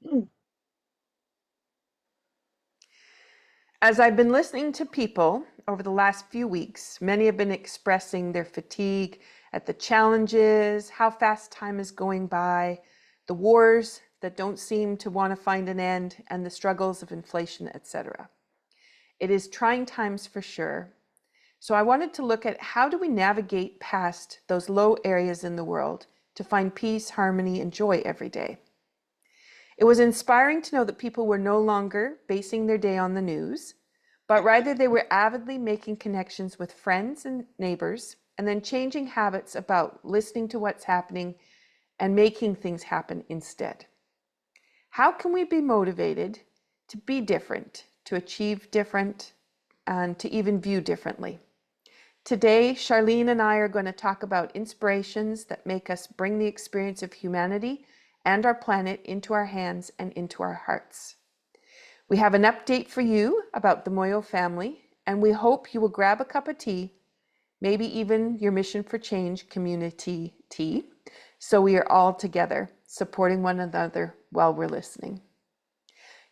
Mm. As I've been listening to people over the last few weeks, many have been expressing their fatigue at the challenges, how fast time is going by, the wars that don't seem to want to find an end, and the struggles of inflation, etc. It is trying times for sure. So I wanted to look at how do we navigate past those low areas in the world to find peace, harmony, and joy every day. It was inspiring to know that people were no longer basing their day on the news, but rather they were avidly making connections with friends and neighbors, and then changing habits about listening to what's happening and making things happen instead. How can we be motivated to be different, to achieve different, and to even view differently? Today, Charlene and I are going to talk about inspirations that make us bring the experience of humanity and our planet into our hands and into our hearts. We have an update for you about the Moyo family, and we hope you will grab a cup of tea, maybe even your Mission for Change community tea, so we are all together supporting one another while we're listening.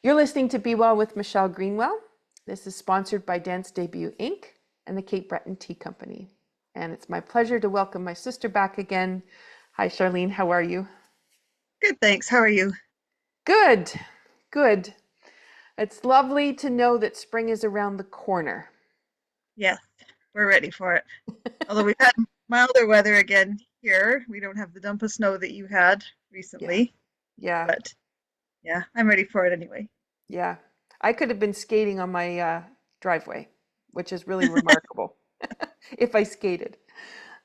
You're listening to Be Well with Michelle Greenwell. This is sponsored by Dance Debut Inc. and the Cape Breton Tea Company. And it's my pleasure to welcome my sister back again. Hi, Charlene. How are you? Good, thanks. How are you? Good, good. It's lovely to know that spring is around the corner. Yes, we're ready for it. Although we've had milder weather again here. We don't have the dump of snow that you had Yeah, recently, yeah, but yeah, I'm ready for it anyway. yeah. I could have been skating on my driveway, which is really remarkable if I skated.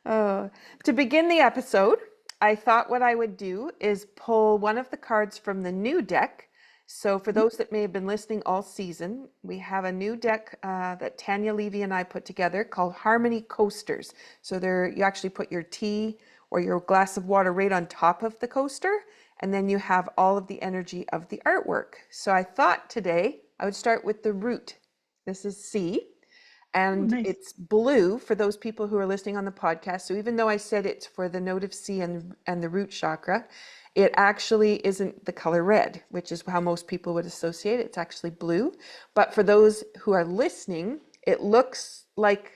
Uh, to begin the episode, I thought what I would do is pull one of the cards from the new deck. So, for those that may have been listening all season, we have a new deck that Tanya Levy and I put together called Harmony Coasters. So, there you actually put your tea or your glass of water right on top of the coaster, and then you have all of the energy of the artwork. So, I thought today I would start with the root. This is C, Oh, and nice. it's blue for those people who are listening on the podcast. So even though I said it's for the node of C and the root chakra, it actually isn't the color red, which is how most people would associate it. It's actually blue. But for those who are listening, it looks like,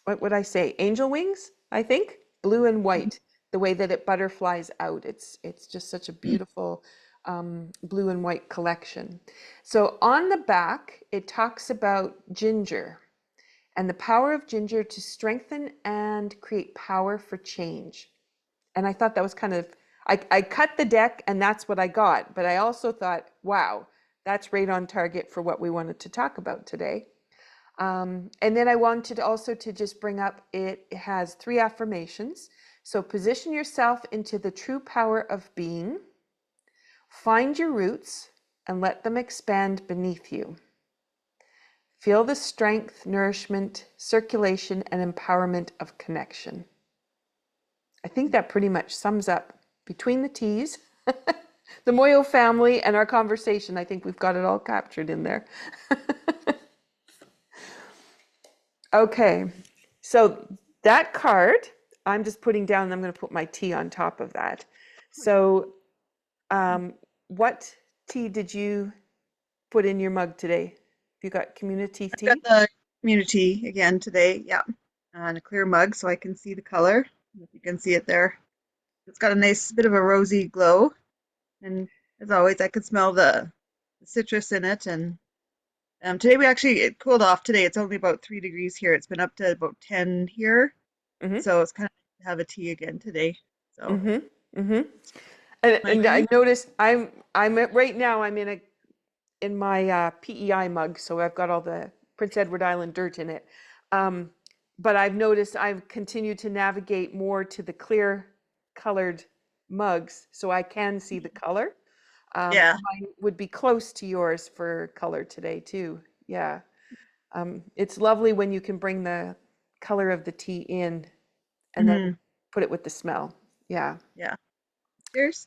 what would I say? Angel wings, I think, blue and white, the way that it butterflies out. It's just such a beautiful blue and white collection. So on the back, it talks about ginger and the power of ginger to strengthen and create power for change. And I thought that was kind of, I cut the deck and that's what I got. But I also thought, wow, that's right on target for what we wanted to talk about today. And then I wanted also to just bring up, it has 3 affirmations. So position yourself into the true power of being, find your roots, and let them expand beneath you. Feel the strength, nourishment, circulation, and empowerment of connection. I think that pretty much sums up between the T's, the Moyo family, and our conversation. I think we've got it all captured in there. Okay, so that card, I'm just putting down, I'm going to put my tea on top of that. So, what tea did you put in your mug today? You got community I've got tea? the community again today. Yeah, and a clear mug so I can see the color. If you can see it there, it's got a nice bit of a rosy glow, and as always, I could smell the citrus in it. And today it cooled off. Today it's only about 3 degrees here. It's been up to about 10 here, Mm-hmm. so it's kind of nice to have a tea again today. So Mm-hmm. Mm-hmm. And I nice. noticed right now I'm in my PEI mug, so I've got all the Prince Edward Island dirt in it. Um, but I've noticed I've continued to navigate more to the clear colored mugs, so I can see the color. Yeah. Mine would be close to yours for color today too. Yeah. It's lovely when you can bring the color of the tea in and then Hmm. put it with the smell. Yeah. Yeah. Cheers.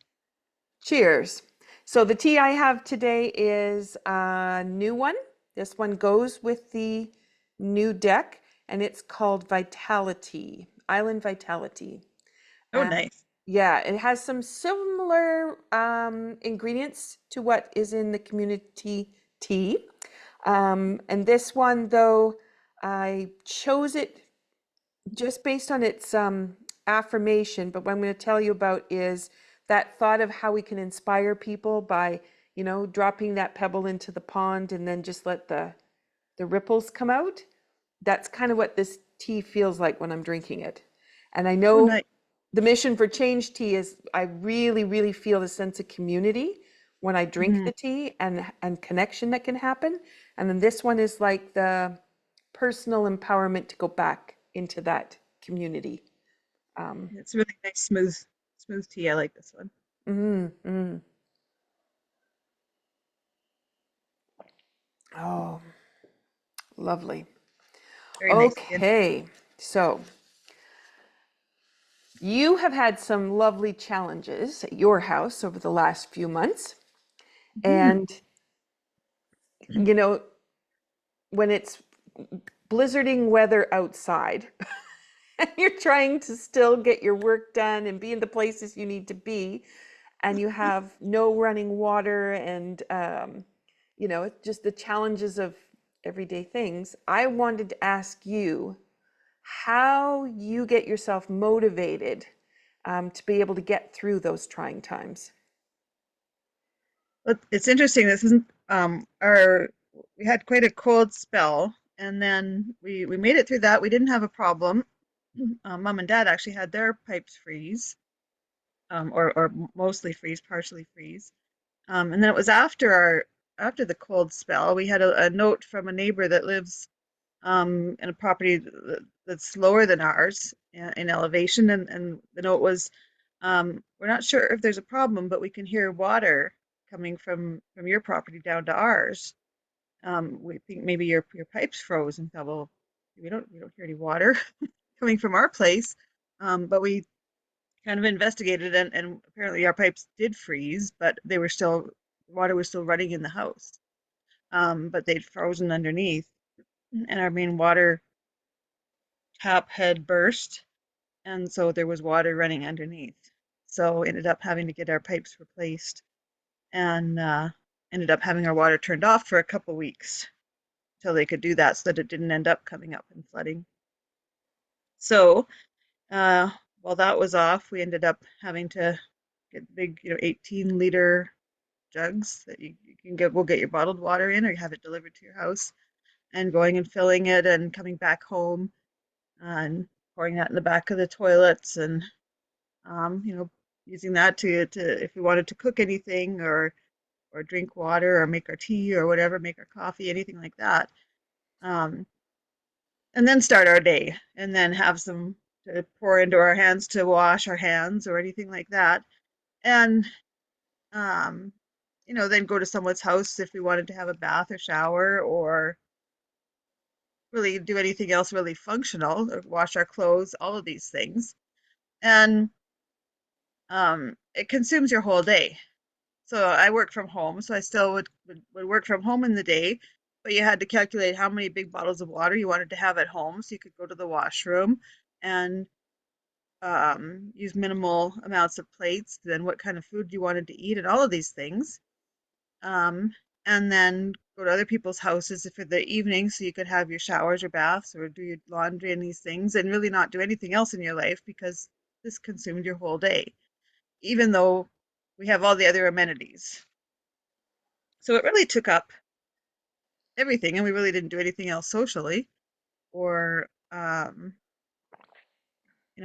Cheers. So the tea I have today is a new one. This one goes with the new deck, and it's called Vitality, Island Vitality. Oh, And nice. Yeah, it has some similar ingredients to what is in the community tea. And this one, though, I chose it just based on its affirmation. But what I'm going to tell you about is that thought of how we can inspire people by, dropping that pebble into the pond and then just let the ripples come out. That's kind of what this tea feels like when I'm drinking it. And I Oh, know nice. the mission for Change Tea is I really, really feel a sense of community when I drink Mhm. the tea and connection that can happen. And then this one is like the personal empowerment to go back into that community. Um, It's really nice, smooth tea. I like this one. mm, mm. Oh, lovely. Very nice skin. Okay, so you have had some lovely challenges at your house over the last few months. Mhm. And, you know, when it's blizzarding weather outside and you're trying to still get your work done and be in the places you need to be, and you have no running water and, just the challenges of everyday things, I wanted to ask you how you get yourself motivated to be able to get through those trying times. But it's interesting. This isn't our. We had quite a cold spell, and then we made it through that. We didn't have a problem. Mom and Dad actually had their pipes freeze, or mostly freeze, partially freeze. And then it was after the cold spell, we had a note from a neighbor that lives in a property that's lower than ours in elevation, and the note was, we're not sure if there's a problem, but we can hear water coming from your property down to ours. We think maybe your pipes froze, and thought, well, we don't hear any water coming from our place. But we kind of investigated, and apparently our pipes did freeze, but they were still water was still running in the house. But they'd frozen underneath, and our main water tap had burst, and so there was water running underneath. So ended up having to get our pipes replaced, and ended up having our water turned off for a couple weeks till they could do that, so that it didn't end up coming up and flooding. So uh, while that was off, we ended up having to get big, 18-liter jugs that you can get. We'll get your bottled water in, or you have it delivered to your house, and going and filling it and coming back home and pouring that in the back of the toilets, and um, you know, using that to if we wanted to cook anything, or drink water, or make our tea, or whatever, make our coffee, anything like that. Um, and then start our day, and then have some to pour into our hands to wash our hands or anything like that. And um, then go to someone's house if we wanted to have a bath or shower, or really do anything else really functional, or wash our clothes, all of these things. And it consumes your whole day. So I work from home, so I still would work from home in the day, but you had to calculate how many big bottles of water you wanted to have at home so you could go to the washroom, and use minimal amounts of plates, then what kind of food you wanted to eat, and all of these things. Um, and then go to other people's houses for the evening so you could have your showers or baths or do your laundry and these things, and really not do anything else in your life because this consumed your whole day, even though we have all the other amenities. So it really took up everything, and we really didn't do anything else socially, or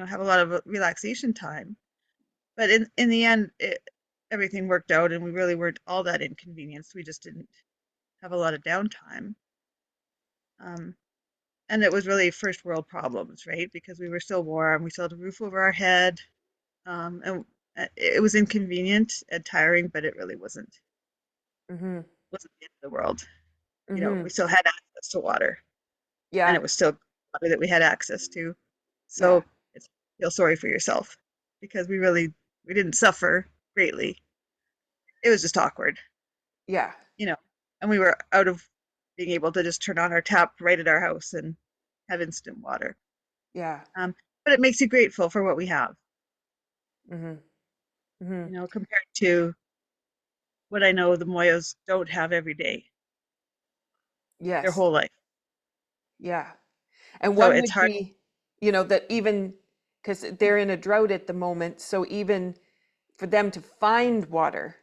have a lot of relaxation time. But in the end, everything worked out, and we really weren't all that inconvenienced. We just didn't have a lot of downtime. Um, and it was really first world problems, right? Because we were still warm, we still had a roof over our head, and it was inconvenient and tiring, but it really Mm-hmm. wasn't the end of the world. Mm-hmm. We still had access to water, and Yeah. it was still water that we had access to. Yeah. So it's feel sorry for yourself, because we didn't suffer greatly. It was just awkward, Yeah. you know, and we were out of being able to just turn on our tap right at our house and have instant water. Yeah. Um, but it makes you grateful for what we have. Mm-hmm. Mm-hmm. compared to what I know the Moyos don't have every day, their Yes. whole life. Yeah. And So one it's would hard. be, that even because they're in a drought at the moment, so even for them to find water,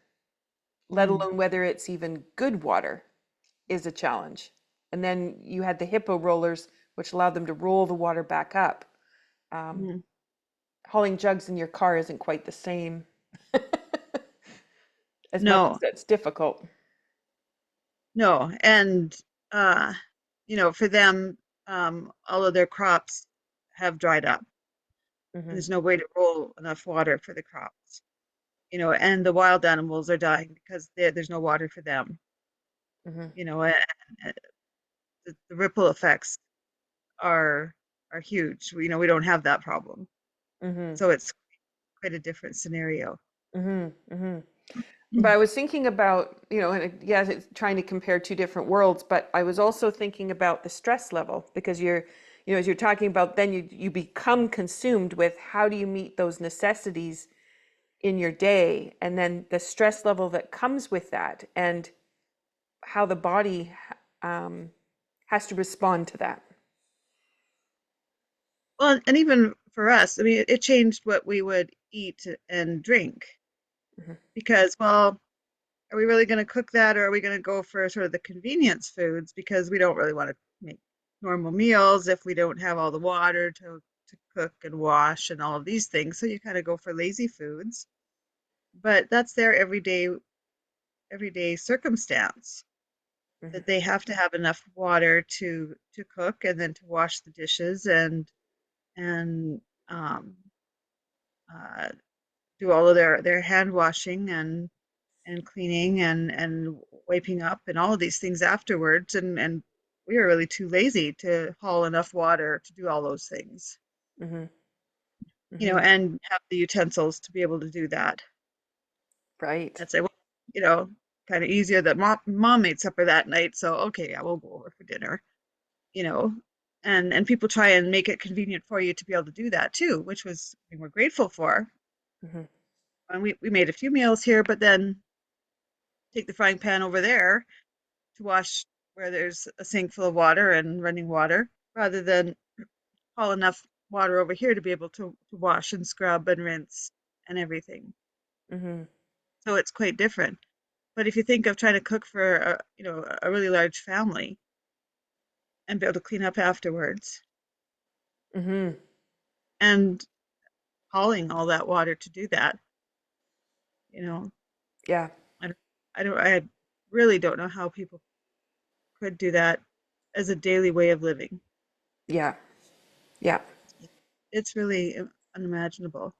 let Mm, alone whether it's even good water, is a challenge. And then you had the hippo rollers, which allowed them to roll the water back up. Um, mm. Hauling jugs in your car isn't quite the same as much as No, that's difficult. no. And, uh, for them, all of their crops have dried up. Hmm. There's no way to roll enough water for the crops, and the wild animals are dying because there's no water for them, Hmm. and the ripple effects are are huge. We don't have that problem. Hmm. So it's quite a different scenario. Hmm. Hmm. But I was thinking about, and yes, it's trying to compare two different worlds, but I was also thinking about the stress level because as you're talking about, then you become consumed with how do you meet those necessities in your day, and then the stress level that comes with that, and how the body um, has to respond to that. Well, and even for us, I mean, it changed what we would eat and drink Hmm. because, well, are we really going to cook that, or are we going to go for sort of the convenience foods because we don't really want to make normal meals if we don't have all the water to cook and wash and all of these things. So you kind of go for lazy foods, but that's their everyday circumstance that Hmm. they have to have enough water to cook and then to wash the dishes and um, uh, do all of their hand washing and cleaning and wiping up and all of these things afterwards and we are really too lazy to haul enough water to do all those things, Hmm. Hmm. and have the utensils to be able to do that. Right. I'd say, well, you know kind of easier that mom made supper that night, so okay, yeah, we'll go over for dinner, you know and people try and make it convenient for you to be able to do that too, which was we're grateful for. Hmm. And we made a few meals here, but then take the frying pan over there to wash where there's a sink full of water and running water, rather than haul enough water over here to be able to wash and scrub and rinse and everything. Hmm. So it's quite different. But if you think of trying to cook for a really large family and be able to clean up afterwards Hmm. and hauling all that water to do that, you know, Yeah. I don't, I really don't know how people could do that as a daily way of living. Yeah. Yeah. It's really unimaginable.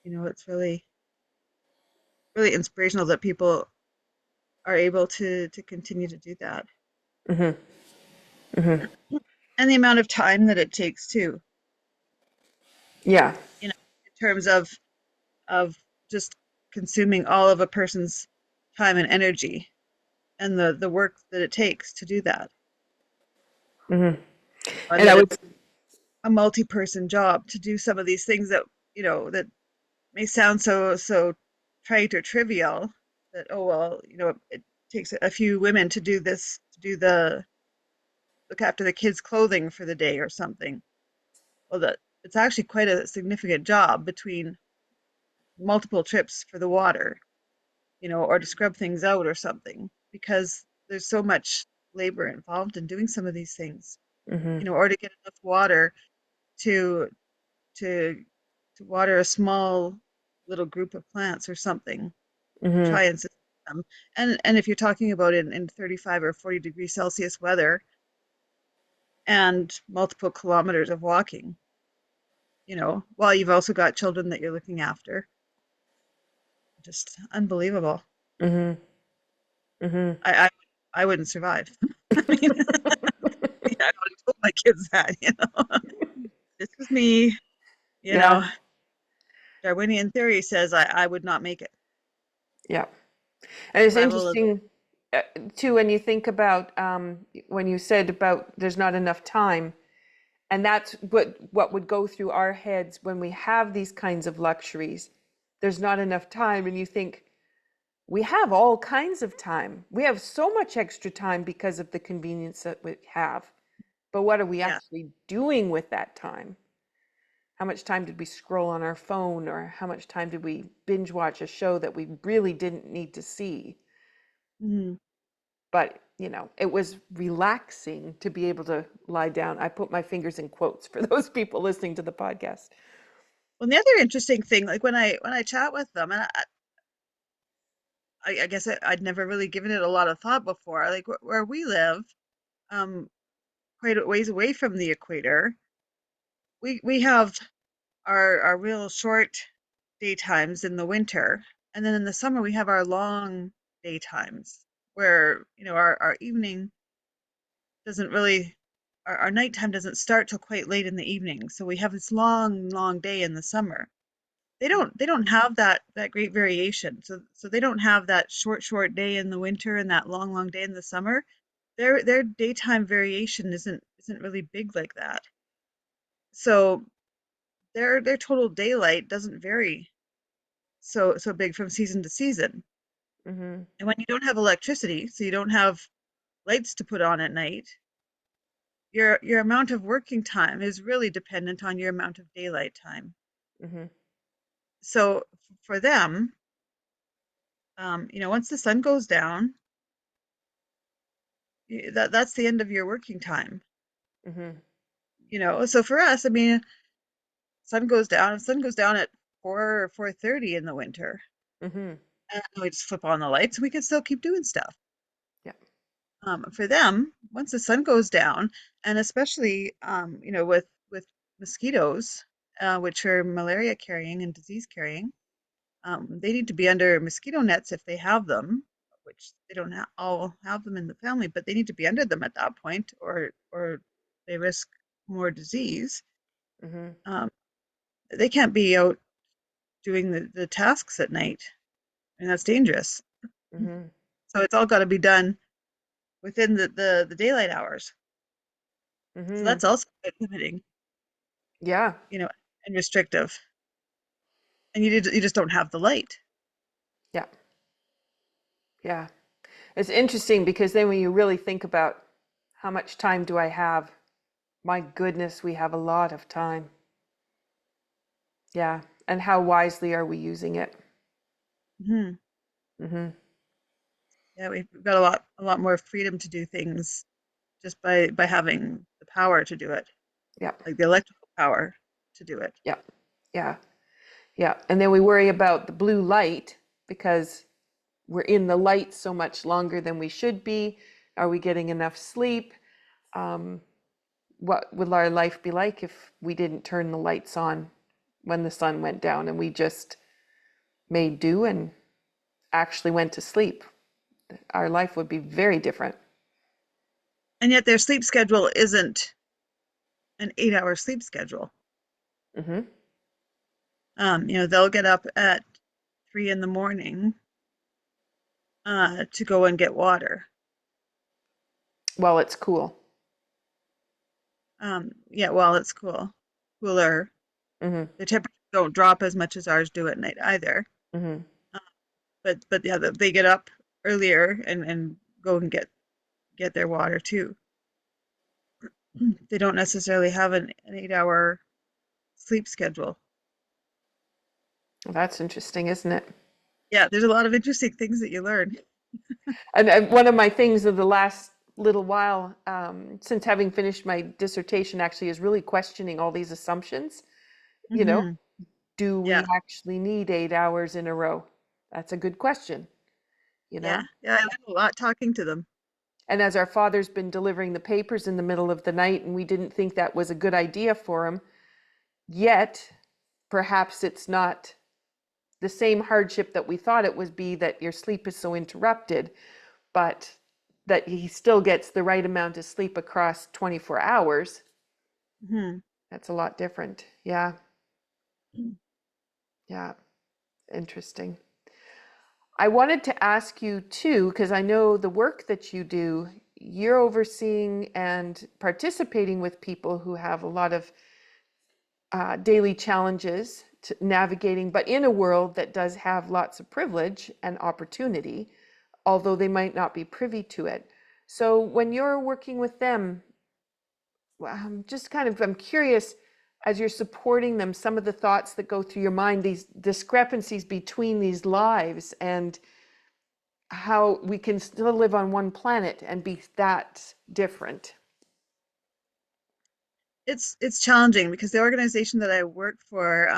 It's really inspirational that people are able to continue to do that, Hmm. Hmm. and the amount of time that it takes too. Yeah. You know, in terms of just consuming all of a person's time and energy, and the work that it takes to do that, Hmm. and And I that would. it's a multi-person job to do some of these things that may sound so trite or trivial, that, oh well, it takes a few women to do this, to do the look after the kids clothing for the day or something. Well, that it's actually quite a significant job between multiple trips for the water, or to scrub things out or something, because there's so much labor involved in doing some of these things, Hmm. or to get enough water to to to water a small little group of plants or something, to Hmm. try and sustain them. And if you're talking about in 35 or 40 degrees Celsius weather and multiple kilometers of walking, while you've also got children that you're looking after, just unbelievable. Hmm. Hmm. I I wouldn't survive. I mean, yeah, I would have told my kids that. This is me, you Yeah. know. Darwinian theory says I would not make it. Yeah. And it's Survival of interesting too when you think about when you said about there's not enough time. And that's what would go through our heads when we have these kinds of luxuries. There's not enough time, and you think, we have all kinds of time. We have so much extra time because of the convenience that we have. But what are we Yeah. actually doing with that time? How much time did we scroll on our phone, or how much time did we binge watch a show that we really didn't need to see? Hmm. But, it was relaxing to be able to lie down. I put my fingers in quotes for those people listening to the podcast. Well, the other interesting thing, like when I chat with them, and I guess I'd never really given it a lot of thought before. Like where we live, um, quite a ways away from the equator, we have our real short daytimes in the winter, and then in the summer we have our long daytimes where our evening doesn't really our nighttime doesn't start till quite late in the evening. So we have this long day in the summer. They don't have that great variation. So they don't have that short day in the winter and that long day in the summer. Their daytime variation isn't really big like that. So their total daylight doesn't vary so big from season to season. Mm-hmm. And when you don't have electricity, so you don't have lights to put on at night, your amount of working time is really dependent on your amount of daylight time. Mm-hmm. So for them, once the sun goes down, that's the end of your working time. Mm-hmm. So for us, I mean, sun goes down at 4 or 4:30 in the winter, Mm-hmm. and we just flip on the lights, we can still keep doing stuff. Yeah. For them, once the sun goes down, and especially with mosquitoes, which are malaria carrying and disease carrying, they need to be under mosquito nets if they have them, which they don't all have them in the family, but they need to be under them at that point, or they risk more disease. Mm-hmm. Um, they can't be out doing the tasks at night, and that's dangerous. Mm-hmm. So it's all got to be done within the daylight hours. So Mm-hmm. that's also quite limiting, Yeah. you know, and restrictive. And you just don't have the light. Yeah. Yeah. It's interesting because then when you really think about how much time do I have, my goodness, we have a lot of time. Yeah. And how wisely are we using it? Hmm. Mm-hmm. Yeah, we've got a lot more freedom to do things just by having the power to do it, Yeah. like the electrical power to do it. Yeah. Yeah. Yeah. And then we worry about the blue light because we're in the light so much longer than we should be. Are we getting enough sleep? Um, what would our life be like if we didn't turn the lights on when the sun went down and we just made do and actually went to sleep? Our life would be very different. And yet their sleep schedule isn't an 8-hour sleep schedule. Hmm. They'll get up at 3 in the morning to go and get water. Well, it's cool. Yeah, well, it's cooler. Hmm. The temperatures don't drop as much as ours do at night either. Hmm. Uh, but yeah, they get up earlier and go and get their water too. They don't necessarily have an 8-hour sleep schedule. Well, that's interesting, isn't it? Yeah, there's a lot of interesting things that you learn. And one of my things of the last little while, since having finished my dissertation, actually, is really questioning all these assumptions. You know, Hmm. do we Yeah, actually need 8 hours in a row? That's a good question, you yeah, know? yeah. I learned a lot talking to them. And as our father's been delivering the papers in the middle of the night, and we didn't think that was a good idea for him, yet perhaps it's not the same hardship that we thought it would be that your sleep is so interrupted, but that he still gets the right amount of sleep across 24 hours. Hmm. That's a lot different. Yeah. Yeah. Interesting. I wanted to ask you too, because I know the work that you do, you're overseeing and participating with people who have a lot of daily challenges to navigating, but in a world that does have lots of privilege and opportunity, although they might not be privy to it. So when you're working with them, I'm curious, as you're supporting them, some of the thoughts that go through your mind, these discrepancies between these lives, and how we can still live on one planet and be that different. It's challenging because the organization that I work for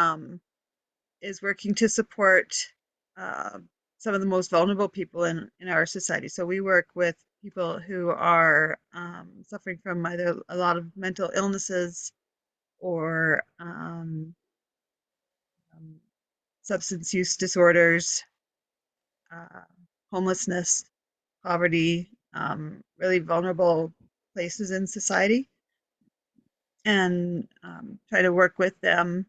is working to support uh, some of the most vulnerable people in our society. So we work with people who are suffering from either a lot of mental illnesses or um, substance use disorders, uh, homelessness, poverty, really vulnerable places in society, and try to work with them.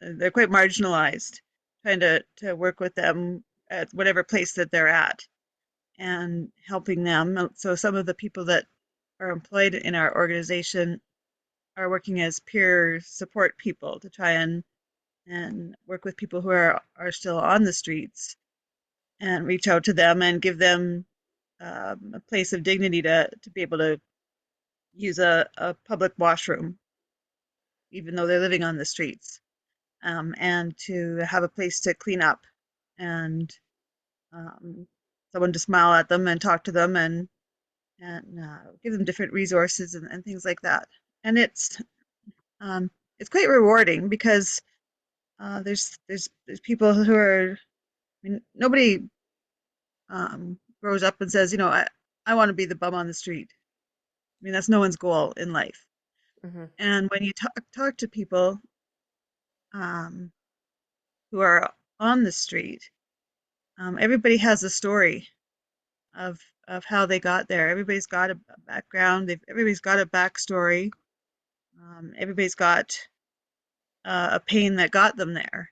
They're quite marginalized, trying to work with them at whatever place that they're at and helping them. So some of the people that are employed in our organization are working as peer support people to try and work with people who are still on the streets and reach out to them and give them a place of dignity to be able to use a public washroom, even though they're living on the streets, and to have a place to clean up and um, someone to smile at them and talk to them and give them different resources and things like that. And it's quite rewarding because there's people who are. I mean, nobody grows up and says, I want to be the bum on the street. I mean, that's no one's goal in life. Hmm. And when you talk to people um, who are on the street, everybody has a story of of how they got there. Everybody's got a background. Everybody's got a backstory. Everybody's got a pain that got them there.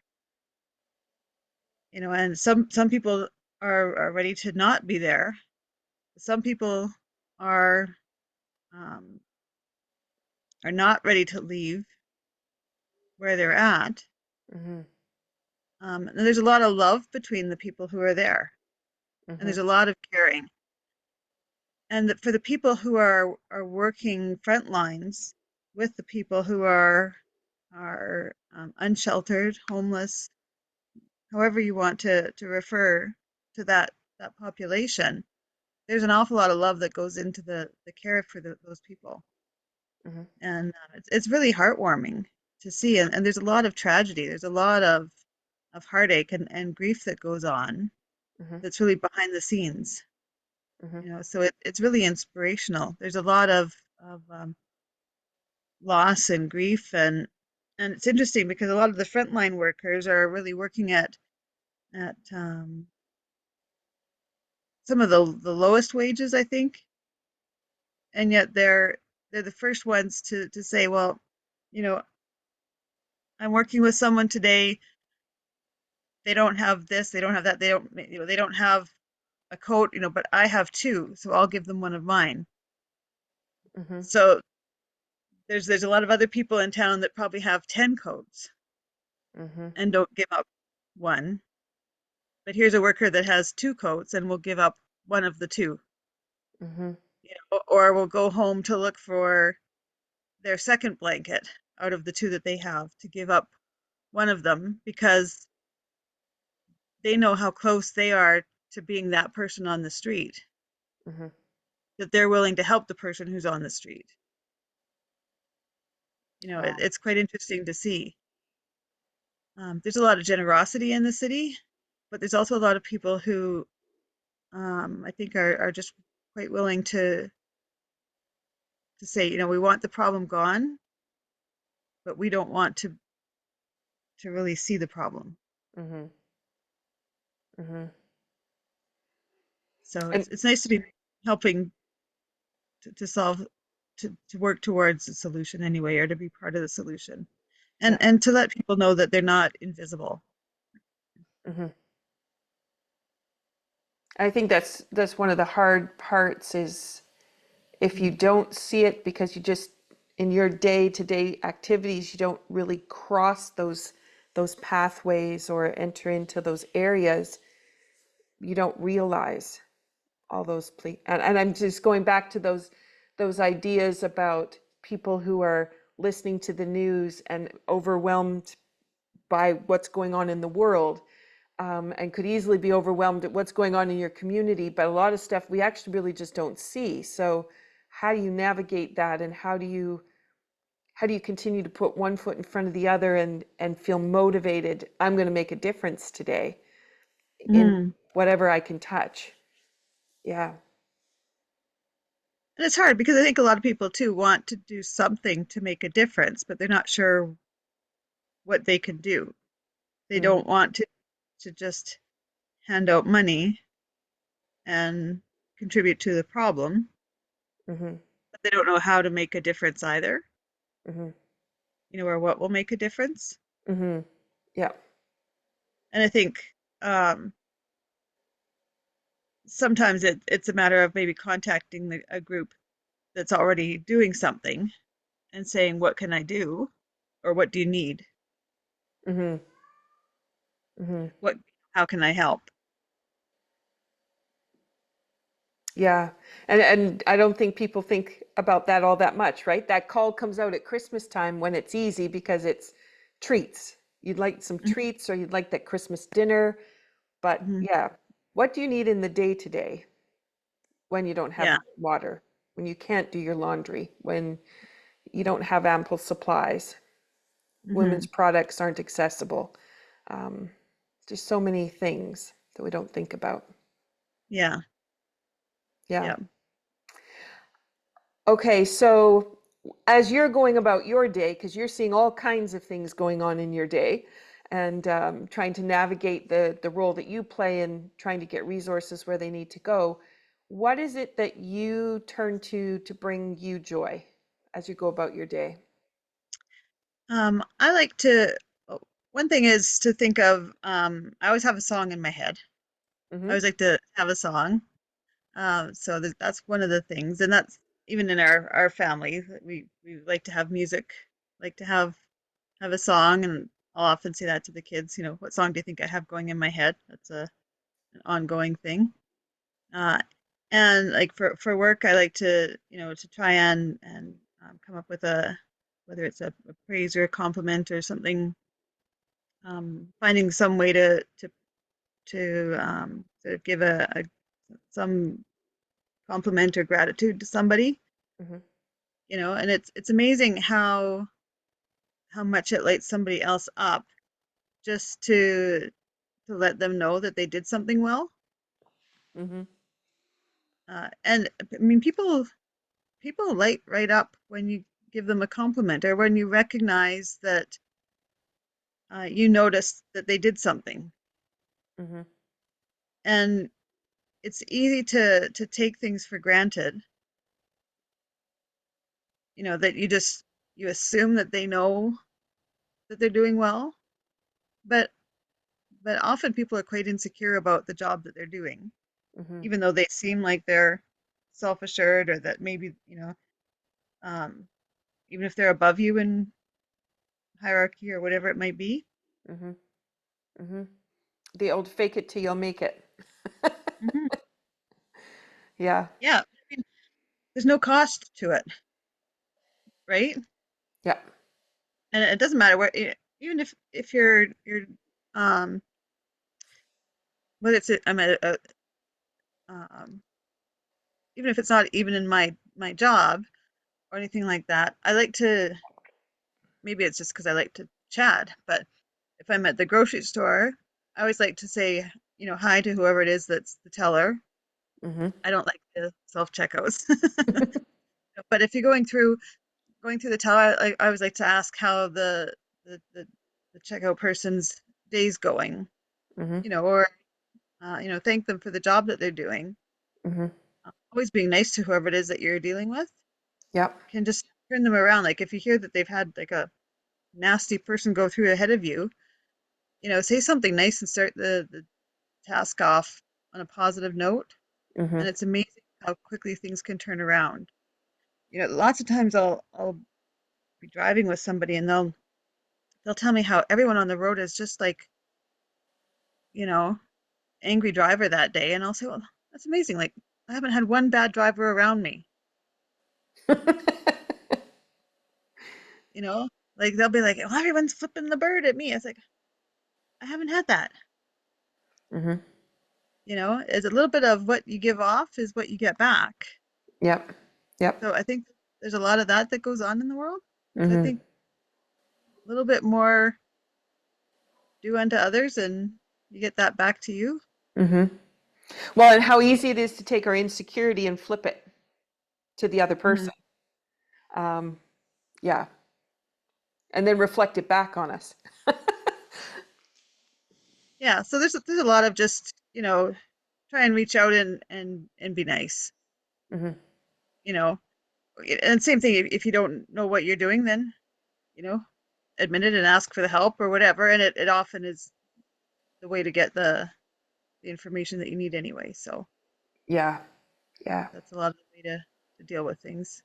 And some people are ready to not be there. Some people are um, are not ready to leave where they're at. Hmm. And there's a lot of love between the people who are there, and Hmm. there's a lot of caring. And for the people who are working front lines with the people who are unsheltered, homeless, however you want to refer to that population, there's an awful lot of love that goes into the care for those people, Hmm. and it's really heartwarming to see. And there's a lot of tragedy. There's a lot of heartache and grief that goes on. Hmm. That's really behind the scenes. Hmm. So it's really inspirational. There's a lot of loss and grief, and it's interesting because a lot of the frontline workers are really working at some of the lowest wages, I think, and yet they're the first ones to say, well, you know, I'm working with someone today. They don't have this, they don't have that, they don't have a coat, but I have two, so I'll give them one of mine. Hmm. So there's a lot of other people in town that probably have 10 coats Hmm. and don't give up one. But here's a worker that has two coats and will give up one of the two, Hmm. or will go home to look for their second blanket out of the two that they have to give up one of them because they know how close they are to being that person on the street, Hmm. that they're willing to help the person who's on the street. Wow. It's quite interesting to see. There's a lot of generosity in the city, but there's also a lot of people who I think are just quite willing to say, we want the problem gone, but we don't want to really see the problem. Hmm. Hmm. So And it's nice to be helping to solve to work towards a solution anyway, or to be part of the solution, and yeah. and to let people know that they're not invisible. Hmm. I think that's one of the hard parts is If you don't see it because you just in your day-to-day activities you don't really cross those pathways or enter into those areas, you don't realize all those and I'm just going back to those ideas about people who are listening to the news and overwhelmed by what's going on in the world, and could easily be overwhelmed at what's going on in your community, but a lot of stuff we actually really just don't see. So how do you navigate that, and how do you continue to put one foot in front of the other and feel motivated? I'm going to make a difference today in Mm. whatever I can touch. Yeah. And it's hard because I think a lot of people too want to do something to make a difference, but they're not sure what they can do. They Mm-hmm. don't want to just hand out money and contribute to the problem, Mm-hmm. but they don't know how to make a difference either, Mm-hmm. or what will make a difference. Mm-hmm. Yeah. And I think um, sometimes it's a matter of maybe contacting a group that's already doing something and saying, what can I do? Or what do you need? Mm-hmm. Mm-hmm. What, how can I help? Yeah. And I don't think people think about that all that much, right? That call comes out at Christmas time when it's easy because it's treats. You'd like some Mhm. treats or you'd like that Christmas dinner. But Mhm. yeah, what do you need in the day to day when you don't have Yeah. water, when you can't do your laundry, when you don't have ample supplies, women's Hmm. products aren't accessible? Um, just so many things that we don't think about. Yeah. Yeah. Yeah. Okay, so as you're going about your day, because you're seeing all kinds of things going on in your day, and trying to navigate the role that you play in trying to get resources where they need to go, what is it that you turn to bring you joy as you go about your day? I like to, oh, one thing is to think of, I always have a song in my head. I Mm-hmm. always like to have a song. So that's one of the things, and that's even in our family. We like to have music, like to have a song, and I'll often say that to the kids. What song do you think I have going in my head? That's an ongoing thing. Uh, and like for work, I like to try and come up with whether it's a praise or a compliment or something. Finding some way to give some compliment or gratitude to somebody. Mm-hmm. And it's amazing how much it lights somebody else up just to let them know that they did something well. Mm-hmm. And I mean, people light right up when you give them a compliment or when you recognize that you noticed that they did something. Mm-hmm. And it's easy to take things for granted, that you assume that they know that they're doing well, but often people are quite insecure about the job that they're doing, Mm-hmm. even though they seem like they're self-assured, or that maybe, um, even if they're above you in hierarchy or whatever it might be. Mm-hmm. Mm-hmm. The old fake it till you'll make it. Hmm. Yeah. Yeah, I mean, there's no cost to it, right? Yeah. And it doesn't matter even if you're um whether it's I'm at um even if it's not even in my job or anything like that. I like to, maybe it's just because I like to chat, but if I'm at the grocery store, I always like to say, hi to whoever it is that's the teller. Mm-hmm. I don't like the self checkouts. But if you're going through the teller, I always like to ask how the, the, the checkout person's day's going, Mm-hmm. or thank them for the job that they're doing. Mm-hmm. Always being nice to whoever it is that you're dealing with Yep. can just turn them around. Like if you hear that they've had like a nasty person go through ahead of you, say something nice and start the task off on a positive note. Mm-hmm. And it's amazing how quickly things can turn around. lots of times I'll be driving with somebody and they'll tell me how everyone on the road is just like, you know, angry driver that day, and I'll say, well, that's amazing. Like, I haven't had one bad driver around me, you know? Like they'll be like, well, everyone's flipping the bird at me. It's like, I haven't had that. Hmm. It's a little bit of what you give off is what you get back. Yep. Yep. So I think there's a lot of that that goes on in the world. So I Hmm. think a little bit more do unto others and you get that back to you. Hmm. Well, and how easy it is to take our insecurity and flip it to the other Mhm. person. Um, yeah. And then reflect it back on us. Yeah, so there's a lot of just, try and reach out and be nice, Hmm. you know. And same thing if you don't know what you're doing, then, you know, admit it and ask for the help or whatever. And it often is the way to get the information that you need anyway. So Yeah. Yeah. that's a lot of the way to deal with things.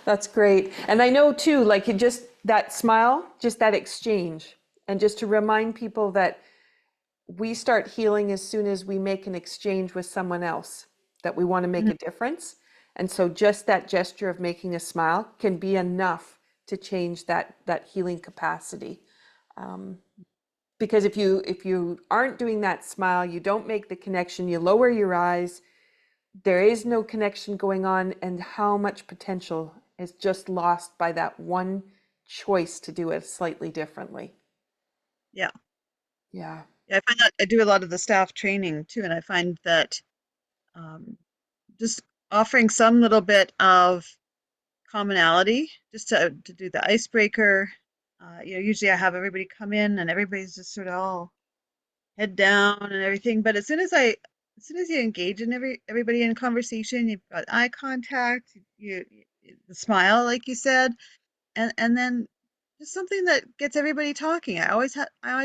That's great. And I know too, like it just that smile, just that exchange, and just to remind people that we start healing as soon as we make an exchange with someone else, that we want to make Mhm. a difference. And so just that gesture of making a smile can be enough to change that healing capacity. Because if you aren't doing that smile, you don't make the connection, you lower your eyes, there is no connection going on, and how much potential is just lost by that one choice to do it slightly differently. Yeah. Yeah. Yeah, I find that I do a lot of the staff training too, and I find that um, just offering some little bit of commonality just to do the icebreaker. Usually I have everybody come in and everybody's just sort of all head down and everything. But as soon as you engage in everybody in conversation, you've got eye contact, the smile, like you said, and then just something that gets everybody talking. I always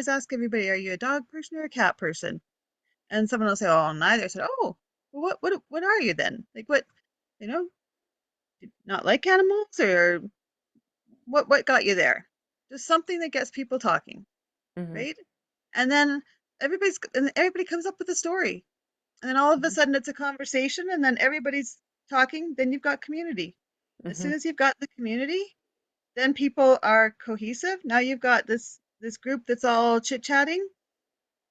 ask everybody, are you a dog person or a cat person? And someone will say, oh, I'm neither. I said, oh, well, what are you then? Like what, you know, not like animals or what got you there? Just something that gets people talking, Hmm. right? And then everybody comes up with a story. And then all of a sudden it's a conversation and then everybody's talking, then you've got community. As Hmm. soon as you've got the community, then people are cohesive. Now you've got this group that's all chit-chatting.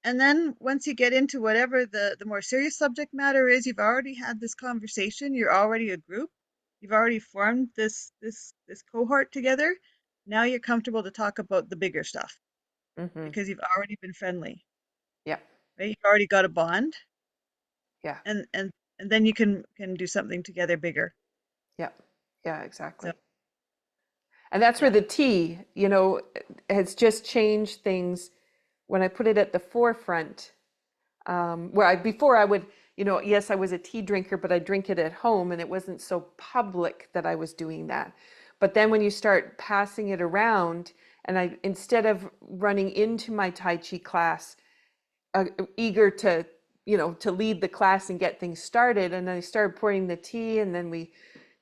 And then once you get into whatever the more serious subject matter is, you've already had this conversation, you're already a group, you've already formed this cohort together. Now you're comfortable to talk about the bigger stuff Hmm. because you've already been friendly, Yeah. right? You've already got a bond, Yeah. and then you can do something together bigger. Yeah. Yeah, So exactly. And that's where yeah. the tea, has just changed things when I put it at the forefront. Where before I would, yes, I was a tea drinker, but I drink it at home and it wasn't so public that I was doing that. But then when you start passing it around, and instead of running into my Tai Chi class, eager to lead the class and get things started, and I started pouring the tea, and then we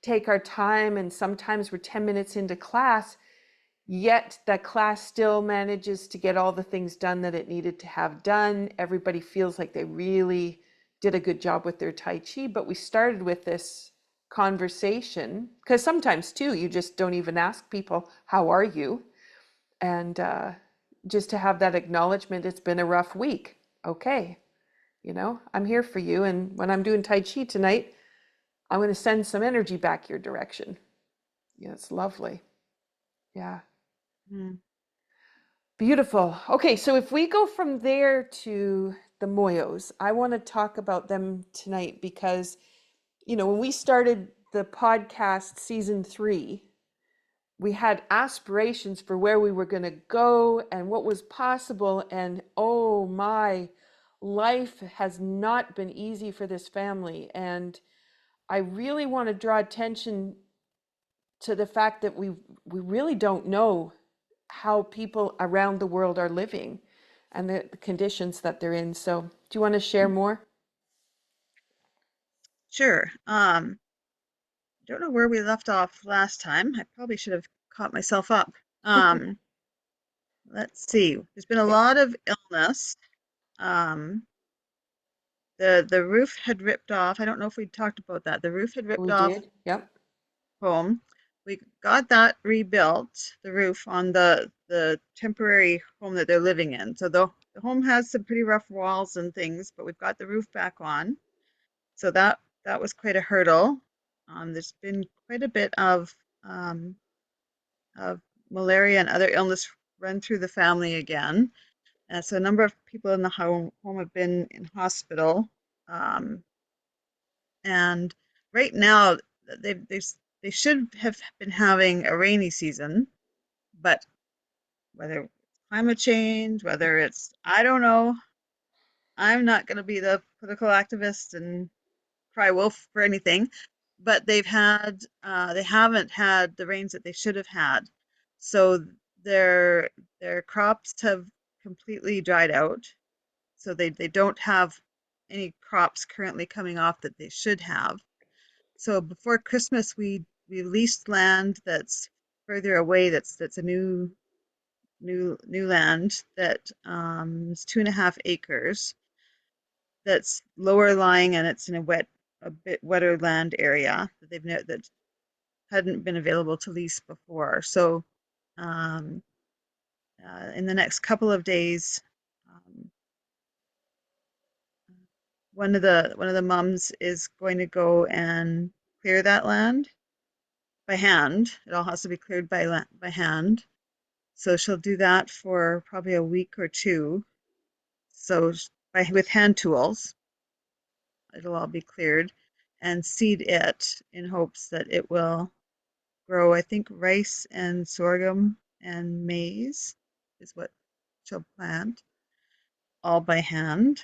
take our time, and sometimes we're 10 minutes into class, yet that class still manages to get all the things done that it needed to have done. Everybody feels like they really did a good job with their Tai Chi, but we started with this conversation because sometimes too, you just don't even ask people, how are you? And just to have that acknowledgement, it's been a rough week. Okay, I'm here for you. And when I'm doing Tai Chi tonight, I'm going to send some energy back your direction. Yeah, it's lovely. Yeah. Mm. Beautiful. Okay, so if we go from there to the Moyos, I want to talk about them tonight because, when we started the podcast season 3, we had aspirations for where we were going to go and what was possible. And oh my, life has not been easy for this family. And I really want to draw attention to the fact that we really don't know how people around the world are living and the conditions that they're in. So, do you want to share more? Sure. don't know where we left off last time. I probably should have caught myself up. Um, let's see. There's been a lot of illness. Um, the roof had ripped off. I don't know if we talked about that. The roof had ripped We off did. Yep. home. We got that rebuilt, the roof on the temporary home that they're living in. So the home has some pretty rough walls and things, but we've got the roof back on. So that was quite a hurdle. There's been quite a bit um, of malaria and other illness run through the family again. So a number of people in the home have been in hospital. Um, and right now, they, they, they should have been having a rainy season, but whether it's climate change, whether it's, I don't know, I'm not going to be the political activist and cry wolf for anything, but they haven't had the rains that they should have had. So their their crops have completely dried out. So they don't have any crops currently coming off that they should have. So before Christmas we leased land that's further away, that's a new land that is 2.5 acres, that's lower lying, and it's in a bit wetter land area that hadn't been available to lease before. So um, in the next couple of days, um, one of the mums is going to go and clear that land by hand. It all has to be cleared by hand. So she'll do that for probably a week or two. So with hand tools, it'll all be cleared, and seed it in hopes that it will grow, I think, rice and sorghum and maize is what she'll plant, all by hand,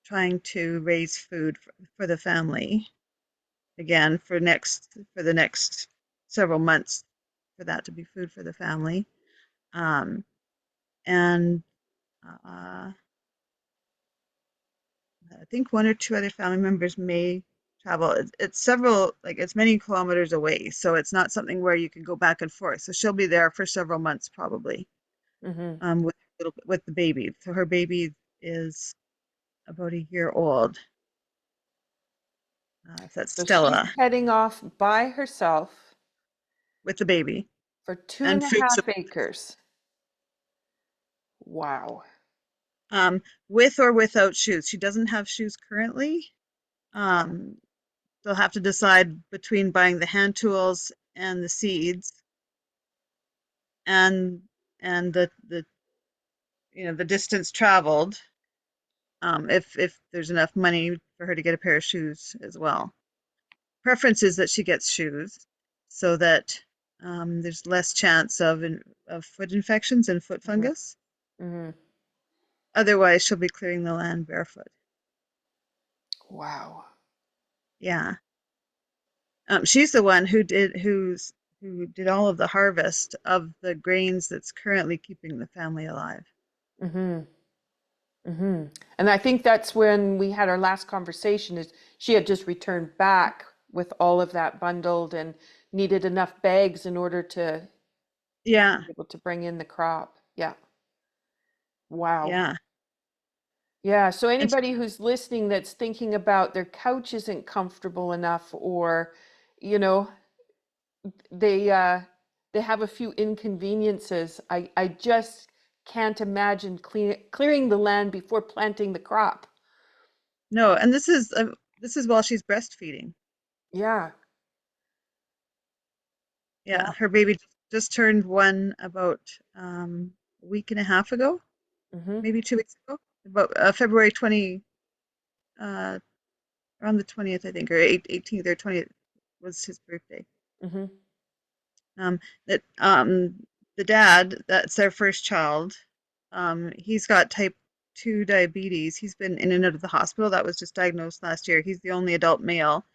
trying to raise food for the family again for the next several months, for that to be food for the family. Um, and I think one or two other family members may travel. It's several, like it's many kilometers away, so it's not something where you can go back and forth. So she'll be there for several months probably, Mm-hmm. with with the baby. So her baby is about a year old. So that's So she's Stella heading off by herself with the baby for two and and a food. half acres. Wow. Um, with or without shoes. She doesn't have shoes currently. Um, they'll have to decide between buying the hand tools and the seeds, and the the distance traveled. If there's enough money for her to get a pair of shoes as well. Preference is that she gets shoes so that there's less chance of foot infections and foot Mm-hmm. fungus. Mm-hmm. Otherwise, she'll be clearing the land barefoot. Wow. Yeah. She's the one who did all of the harvest of the grains that's currently keeping the family alive. Mm-hmm. Mm-hmm. And I think that's when we had our last conversation is she had just returned back with all of that bundled and needed enough bags in order to Yeah, be able to bring in the crop. Yeah. Wow. yeah. Yeah. So And anybody who's listening that's thinking about their couch isn't comfortable enough or, you know, they uh they have a few inconveniences. I just can't imagine clearing the land before planting the crop. no, and this is while she's breastfeeding. Yeah. Yeah, Yeah. her baby just turned one about a week and a half ago, Mm-hmm. maybe 2 weeks ago, about February 20, uh, around the 20th, I think, or 18th or 20th was his birthday. Mm-hmm. Um, that the dad, that's their first child. He's got type 2 diabetes. He's been in and out of the hospital. That was just diagnosed last year. He's the only adult male.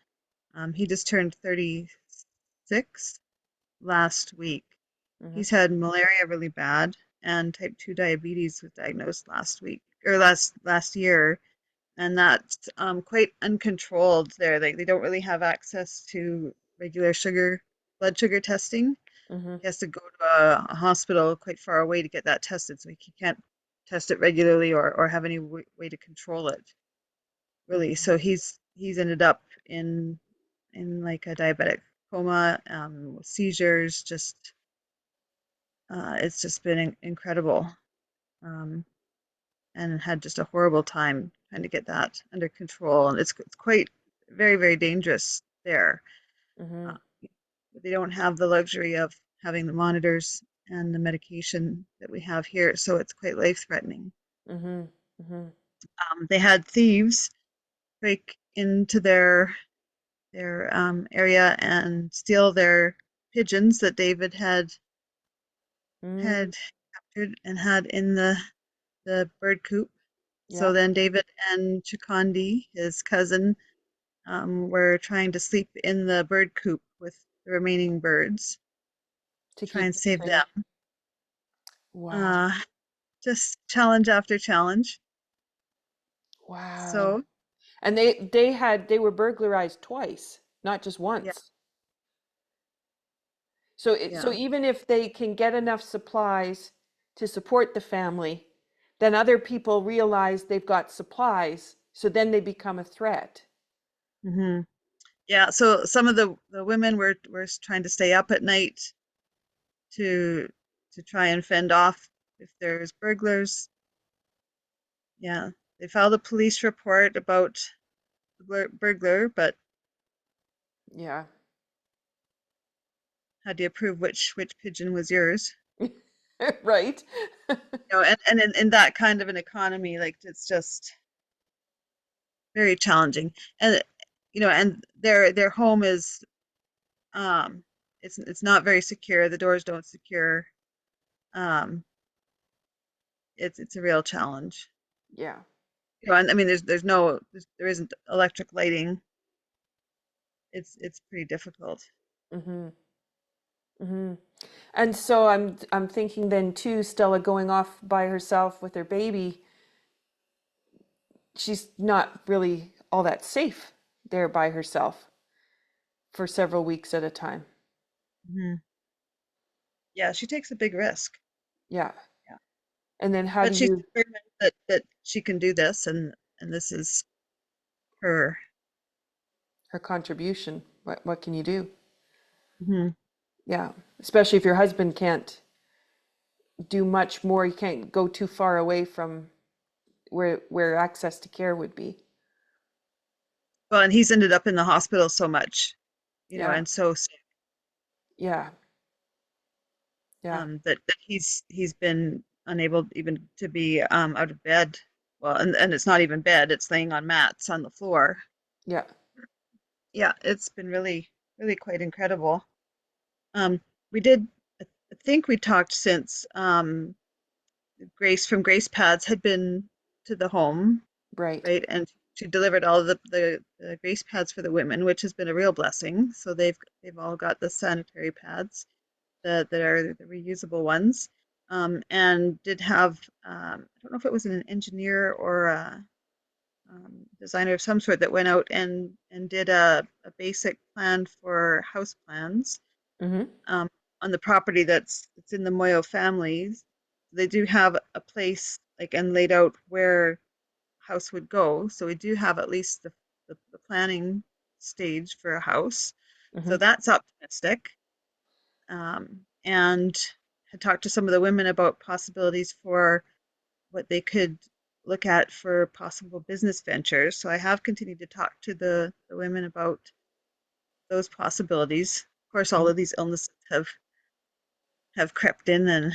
He just turned 36 last week. Mm-hmm. He's had malaria really bad, and type 2 diabetes was diagnosed last week or last year, and that's quite uncontrolled there. They don't really have access to regular blood sugar testing. Mm-hmm. He has to go to a hospital quite far away to get that tested, so he can't test it regularly or have any way to control it, really. Mm-hmm. So he's ended up in like a diabetic coma, with seizures. Just it's just been incredible, um, and had just a horrible time trying to get that under control. And it's quite very, very dangerous there. Mm-hmm. Uh, they don't have the luxury of having the monitors and the medication that we have here, so it's quite life threatening. Mm-hmm. Mm-hmm. They had thieves break into their area and steal their pigeons that David Mm, had captured and had in the bird coop. So yeah, then David and Chikondi, his cousin, were trying to sleep in the bird coop with the remaining birds, to try keep and them save safe. them. Wow. Uh, just challenge after challenge. Wow. So And they were burglarized twice, not just yeah, once. So yeah. even if they can get enough supplies to support the family, then other people realize they've got supplies, so then they become a threat. hmm Yeah, so some of the women were trying to stay up at night to to try and fend off if there's burglars. Yeah, they filed a police report about the burglar, but Yeah. had to prove which pigeon was yours. Right. And in that kind of an economy, like it's just very challenging. And and their home is um it's not very secure. The doors don't secure. Um, it's a real challenge. Yeah. And I mean, there isn't electric lighting. It's pretty difficult. Mm-hmm. Mm-hmm. And so I'm thinking then too, Stella going off by herself with her baby, she's not really all that safe there by herself for several weeks at a time. hmm Yeah, she takes a big risk. Yeah. Yeah, And then how do but she's you determined that she can do this, and this is her. her contribution? What can you do? hmm Yeah. Especially if your husband can't do much more, you can't go too far away from where access to care would be. Well, and he's ended up in the hospital so much, Yeah. and so sick, Yeah. Yeah. that he's been unable even to be out of bed. Well, and it's not even bed; it's laying on mats on the floor. Yeah. Yeah, it's been really, really quite incredible. Um, we did, I think we talked since Grace from Grace Pads had been to the home, Right. right? And she delivered all of the Grace Pads for the women, which has been a real blessing. So they've all got the sanitary pads that are the reusable ones. And did have I don't know if it was an engineer or a designer of some sort that went out and did a basic plan for house plans, Mm-hmm. um, on the property that's in the Moyo families. They do have a place like and laid out where house would go. So we do have at least the planning stage for a house. Mm-hmm. So that's optimistic. And had talked to some of the women about possibilities for what they could look at for possible business ventures. So I have continued to talk to the women about those possibilities. Of course, all of these illnesses have crept in and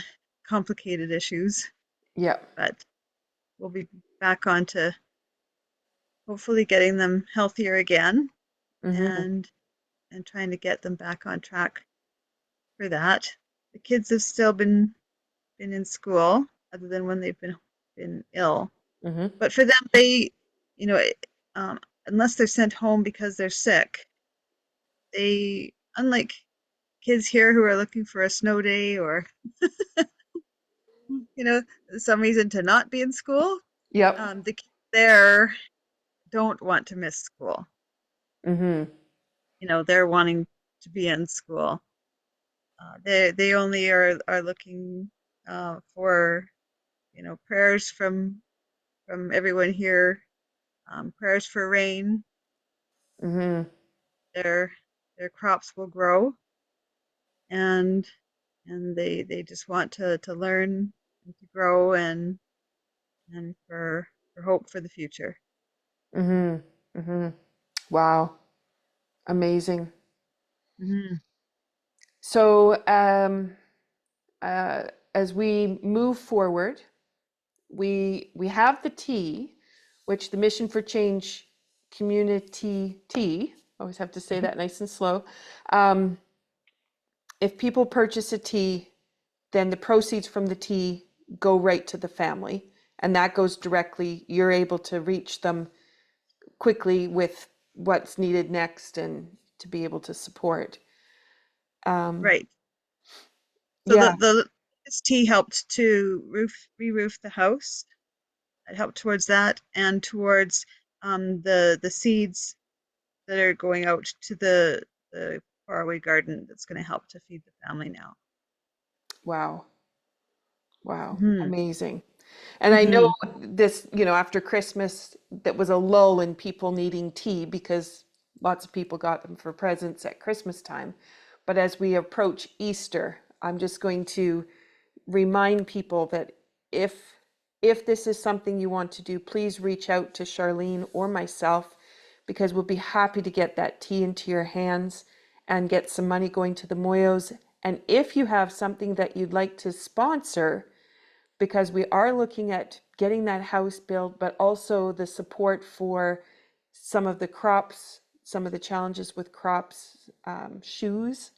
complicated issues, Yeah. but we'll be back on to hopefully getting them healthier again, Mm-hmm. and trying to get them back on track for that. The kids have still been in school other than when they've been ill. Mm-hmm. But for them, you know, um, unless they're sent home because they're sick, they, unlike kids here who are looking for a snow day or, some reason to not be in school, Yep. the kids there don't want to miss school. Mm-hmm. They're wanting. to be in school. They only are looking for prayers from everyone here, prayers for rain. Mm-hmm. Their their crops will grow, and they just want to learn and to grow, and for hope for the future. Mm-hmm. Mm-hmm. Wow. Amazing. Hmm. So, uh, as we move forward, we have the tea, which the Mission for Change community tea. Always have to say Hmm. that nice and slow. Um, if people purchase a tea, then the proceeds from the tea go right to the family, and that goes directly. You're able to reach them quickly with what's needed next and to be able to support. Um, Right. So yeah, the this tea helped to re-roof the house. It helped towards that and towards the seeds that are going out to the faraway garden that's going to help to feed the family now. wow, wow, Hmm. amazing. And I know Hmm. this, after Christmas, that was a lull in people needing tea because lots of people got them for presents at Christmas time. But as we approach Easter, I'm just going to remind people that if if this is something you want to do, please reach out to Charlene or myself because we'll be happy to get that tea into your hands and get some money going to the Moyos. And if you have something that you'd like to sponsor, because we are looking at getting that house built, but also the support for some of the crops, some of the challenges with crops, shoes.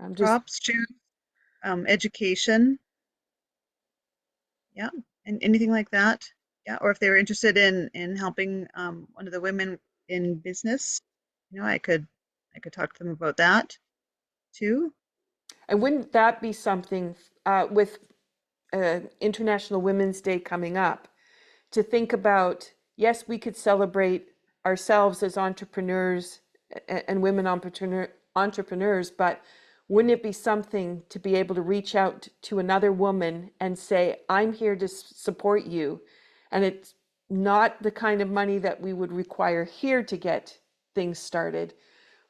I'm just, Crops, shoes, education, yeah, and anything like that. Yeah, or if they were interested in helping one of the women in business, I could talk to them about that too. and wouldn't that be something with International Women's Day coming up to think about? Yes, we could celebrate ourselves as entrepreneurs and women entrepreneurs, but wouldn't it be something to be able to reach out to another woman and say, I'm here to support you? And it's not the kind of money that we would require here to get things started,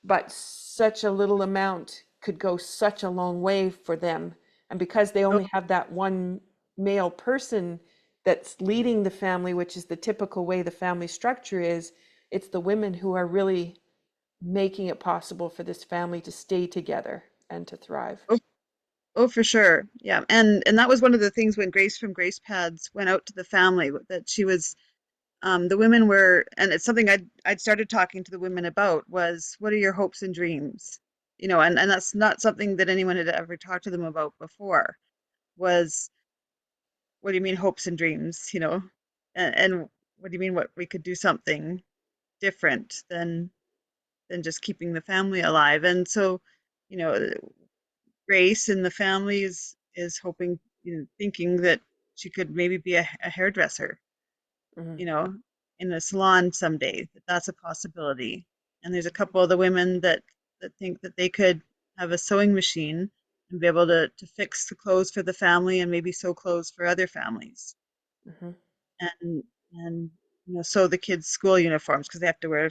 but such a little amount could go such a long way for them. And because they Oh, only have that one male person that's leading the family, which is the typical way the family structure is, it's the women who are really making it possible for this family to stay together and to thrive. oh, oh, for sure. Yeah. And that was one of the things when Grace from Grace Pads went out to the family, that she was the women were, and it's something I'd started talking to the women about, was what are your hopes and dreams? And that's not something that anyone had ever talked to them about before, was what do you mean hopes and dreams, and what do you mean what we could do something different than just keeping the family alive. And so, you know, Grace and the family is hoping, thinking that she could maybe be a hairdresser, Mhm, you know, in a salon someday. That's a possibility. And there's a couple of the women that think that they could have a sewing machine and be able to fix the clothes for the family and maybe sew clothes for other families. mhm, And and sew the kids' school uniforms because they have to wear,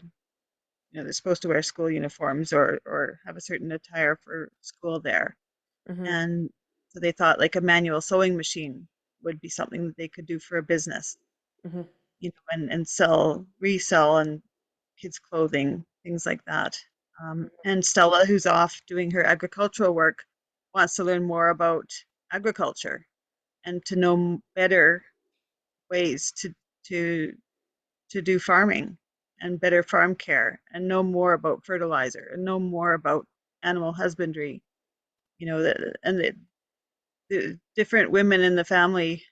they're supposed to wear school uniforms or have a certain attire for school there. mhm, And so they thought like a manual sewing machine would be something that they could do for a business, mhm, and resell and kids' clothing, things like that. And Stella, who's off doing her agricultural work, wants to learn more about agriculture and to know better ways to to do farming and better farm care and know more about fertilizer and know more about animal husbandry. And the different women in the family,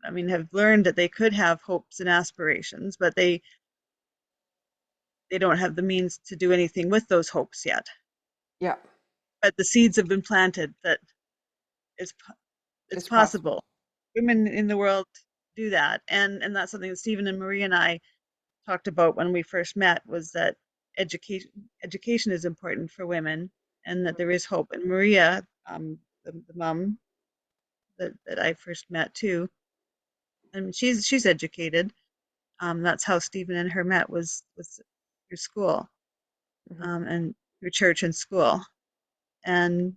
I mean, have learned that they could have hopes and aspirations, but they don't have the means to do anything with those hopes yet. yeah, But the seeds have been planted that it's it's it's possible. possible. Women in the world do that, and that's something that Stephen and Marie and I talked about when we first met, was that education is important for women, and that there is hope. And Maria, the mom that I first met too, and she's educated. That's how Stephen and her met, was through school, Mhm. and through church and school. And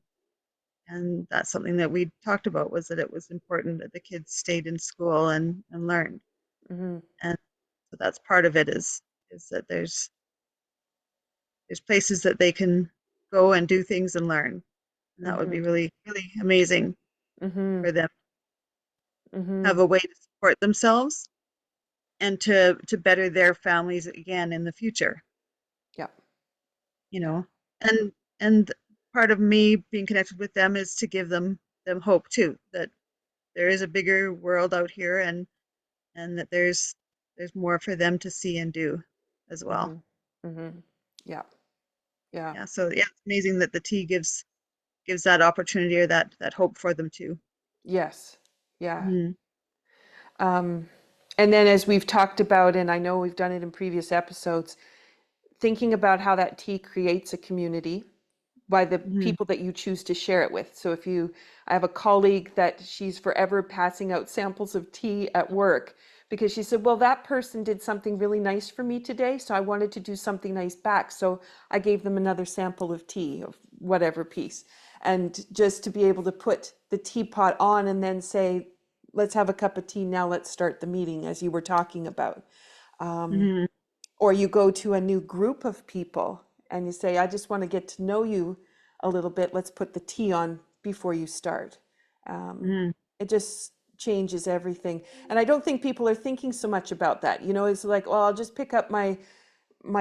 that's something that we talked about, was that it was important that the kids stayed in school and learned. Mhm. And so that's part of it, is that there's places that they can go and do things and learn. And that would be Mhm. really, really amazing Mhm. for them to have Mhm. a way to support themselves and to better their families again in the future, Yeah. you Yeah. know. And part of me being connected with them is to give them hope too, that there is a bigger world out here, and that there's more for them to see and do as well. Mhm. Mhm. Yeah. Yeah. Yeah, so yeah, it's amazing that the tea gives that opportunity, or that hope for them too. Yes. Yeah. Hmm. Um, and then as we've talked about, and I know we've done it in previous episodes, thinking about how that tea creates a community by the Hmm. people that you choose to share it with. So if you, I have a colleague that she's forever passing out samples of tea at work because she said, well, that person did something really nice for me today, so I wanted to do something nice back. So I gave them another sample of tea of whatever piece. And just to be able to put the teapot on and then say, let's have a cup of tea now, let's start the meeting, as you were talking about. Hmm. Or you go to a new group of people and you say, I just want to get to know you a little bit. Let's put the tea on before you start. Um, Hmm. it just changes everything. And I don't think people are thinking so much about that. You know, it's like, well, I'll just pick up my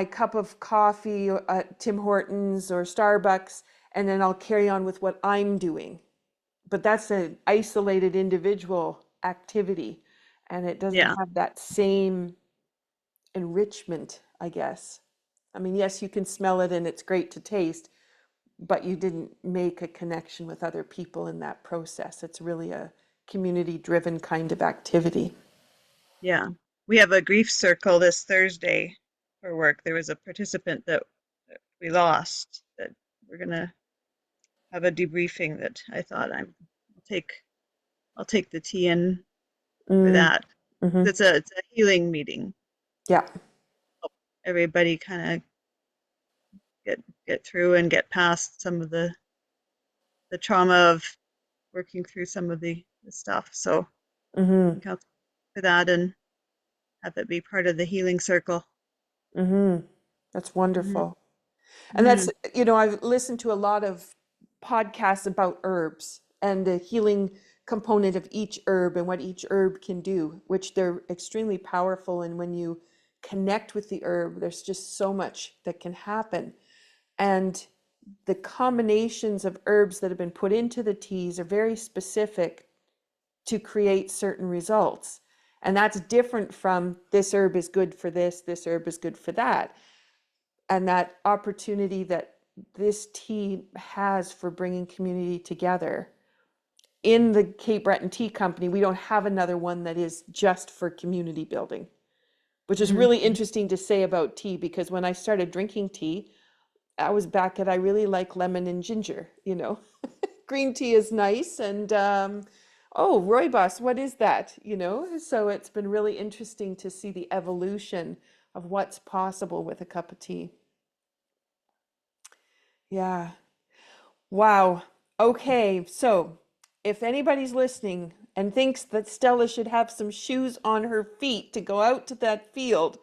cup of coffee at Tim Hortons or Starbucks, and then I'll carry on with what I'm doing. But that's an isolated individual activity, and it doesn't Yeah. have that same enrichment, I guess. I mean, yes, you can smell it and it's great to taste, but you didn't make a connection with other people in that process. It's really a community driven kind of activity. Yeah. We have a grief circle this Thursday for work. There was a participant that we lost, that we're gonna have a debriefing, that I thought I'll take I'll take the tea in for Mm, that. hmm. It's a healing meeting. Yeah. Help everybody kind of get through and get past some of the trauma of working through some of the stuff. So Hmm. look out for that, and have it be part of the healing circle. Hmm. That's Hmm. wonderful. And Hmm. that's, you know, I've listened to a lot of podcasts about herbs and the healing component of each herb and what each herb can do, which they're extremely powerful. And when you connect with the herb, there's just so much that can happen. And the combinations of herbs that have been put into the teas are very specific to create certain results. And that's different from this herb is good for this herb is good for that. And that opportunity that this tea has for bringing community together. In the Cape Breton Tea Company, we don't have another one that is just for community building, which is Hmm. really interesting to say about tea because when I started drinking tea, I was back at I really like lemon and ginger, you know. Green tea is nice and oh, rooibos, what is that? You know, so it's been really interesting to see the evolution of what's possible with a cup of tea. Yeah. Wow. Okay, so if anybody's listening and thinks that Stella should have some shoes on her feet to go out to that field,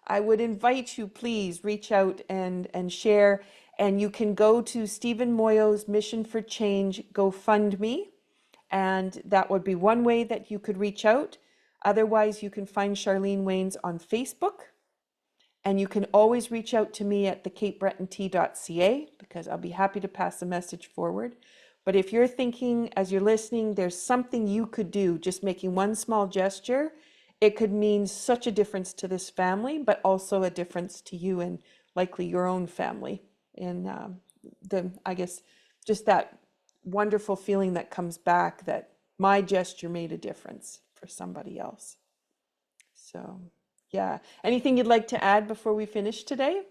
I would invite you, please reach out and share. And you can go to Stephen Moyo's Mission for Change GoFundMe, and that would be one way that you could reach out. Otherwise, you can find Charlene Waines on Facebook. And you can always reach out to me at thecapebretontea.ca because I'll be happy to pass the message forward. But if you're thinking as you're listening, there's something you could do, just making one small gesture, it could mean such a difference to this family, but also a difference to you and likely your own family. And I guess, just that wonderful feeling that comes back that my gesture made a difference for somebody else. So, yeah. Anything you'd like to add before we finish today?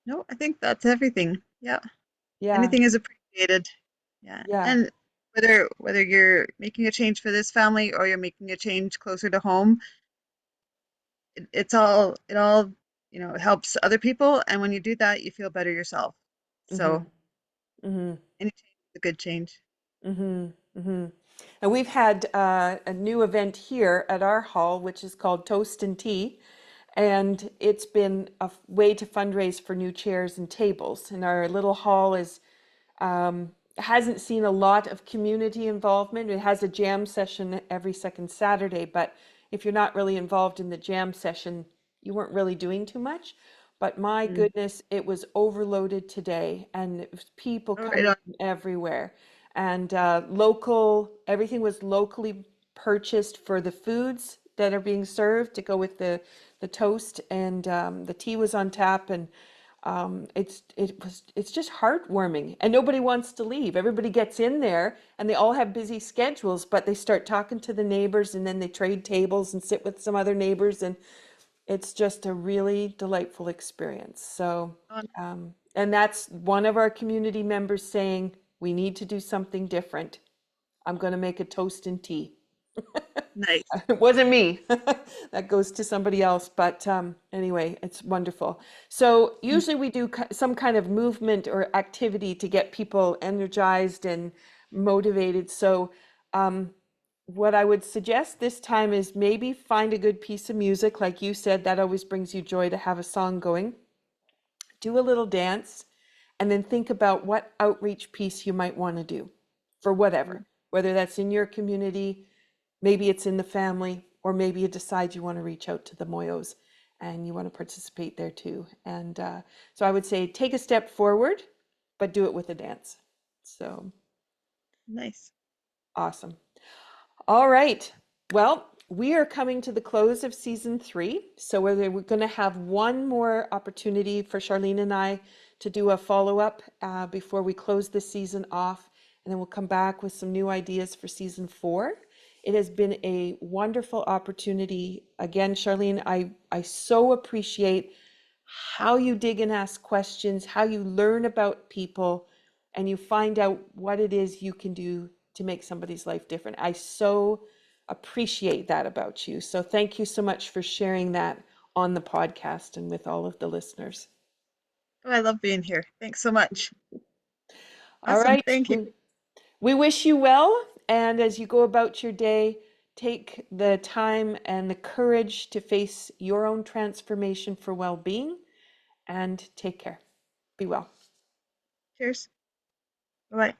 No, I think that's everything. Yeah. Yeah, Anything is appreciated. Yeah. yeah. And whether you're making a change for this family or you're making a change closer to home, it all, it helps other people. And when you do that, you feel better yourself. Mm-hmm. So Mm-hmm. any change is a good change. Mm-hmm. Mm-hmm. And we've had a new event here at our hall, which is called Toast and Tea. And it's been a way to fundraise for new chairs and tables. And our little hall is hasn't seen a lot of community involvement. It has a jam session every second Saturday, but if you're not really involved in the jam session, you weren't really doing too much. But my Mm. goodness, it was overloaded today, and it was people Oh, right coming on. from everywhere. And everything was locally purchased for the foods that are being served to go with the toast, and the tea was on tap, and it's just heartwarming, and nobody wants to leave. Everybody gets in there, and they all have busy schedules, but they start talking to the neighbors, and then they trade tables and sit with some other neighbors, and it's just a really delightful experience. So, On. and that's one of our community members saying we need to do something different. I'm going to make a toast and tea. Nice. It wasn't me. That goes to somebody else. But anyway, it's wonderful. So Mm. usually we do some kind of movement or activity to get people energized and motivated. So what I would suggest this time is maybe find a good piece of music. Like you said, that always brings you joy to have a song going. Do a little dance, and then think about what outreach piece you might want to do for whatever, Mm. whether that's in your community. Maybe it's in the family, or maybe you decide you want to reach out to the Moyos and you want to participate there too. And so I would say take a step forward, but do it with a dance. So Nice. awesome. All right. Well, we are coming to the close of season 3. So we're going to have one more opportunity for Charlene and I to do a follow-up before we close this season off. And then we'll come back with some new ideas for season 4. It has been a wonderful opportunity. Again, Charlene, I so appreciate how you dig and ask questions, how you learn about people, and you find out what it is you can do to make somebody's life different. I so appreciate that about you. So thank you so much for sharing that on the podcast and with all of the listeners. Oh, I love being here. Thanks so much. All Awesome. right. Thank you. We wish you well. And as you go about your day, take the time and the courage to face your own transformation for well being, and take care. Be well. Cheers. Bye.